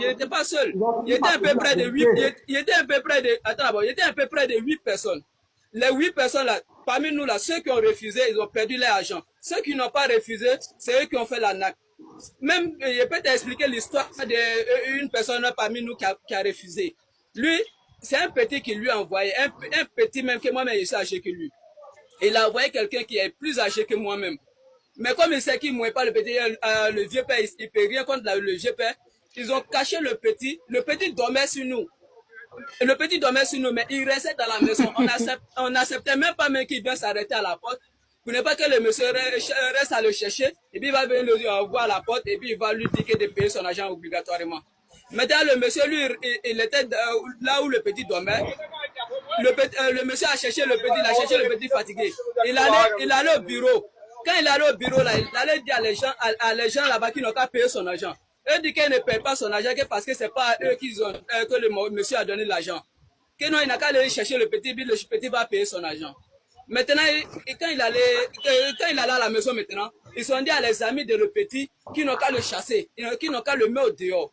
il n'était pas seul. Il était à peu près de 8, il était à peu près de, attends d'abord, il était à peu près de 8 personnes. Les 8 personnes là, parmi nous là, ceux qui ont refusé, ils ont perdu leur argent. Ceux qui n'ont pas refusé, c'est eux qui ont fait la NAC. Même, je peux t'expliquer l'histoire d'une personne parmi nous qui a refusé. Lui, c'est un petit qui lui a envoyé, un petit même que moi-même, je suis âgé que lui. Il a envoyé quelqu'un qui est plus âgé que moi-même. Mais comme il sait qu'il ne mouille pas le petit, le vieux père, il ne peut rien contre le vieux père. Ils ont caché le petit. Le petit dormait sur nous. Le petit dormait sur nous, mais il restait dans la maison. On n'acceptait même pas même qu'il vienne s'arrêter à la porte. Pour ne pas que le monsieur reste à le chercher. Et puis il va venir le voir à la porte et puis il va lui dire de payer son argent obligatoirement. Maintenant, le monsieur, lui, il était là où le petit dormait. Le monsieur a cherché le petit, il a cherché le petit fatigué. Il allait au bureau. Quand il allait au bureau, là, il allait dire à les gens là-bas qui n'ont qu'à payer son argent. Eux disent qu'ils ne payent pas son argent parce que c'est pas à eux que le monsieur a donné l'argent. Que non, il n'a qu'à aller chercher le petit, puis le petit va payer son argent. Maintenant, quand il allait à la maison maintenant, ils sont dit à les amis de le petit qui n'ont qu'à le chasser, qui n'ont qu'à le mettre au dehors.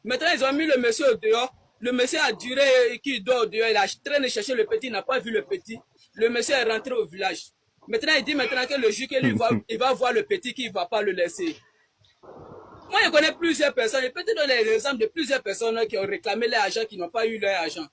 Maintenant, ils ont mis le monsieur au dehors. Le monsieur a duré, qui dort au dehors. Il a traîné chercher le petit, il n'a pas vu le petit. Le monsieur est rentré au village. Maintenant, il dit maintenant que le juge, il va voir le petit qui ne va pas le laisser. Moi, je connais plusieurs personnes. Je peux te donner l'exemple de plusieurs personnes qui ont réclamé leur argent, qui n'ont pas eu leur argent.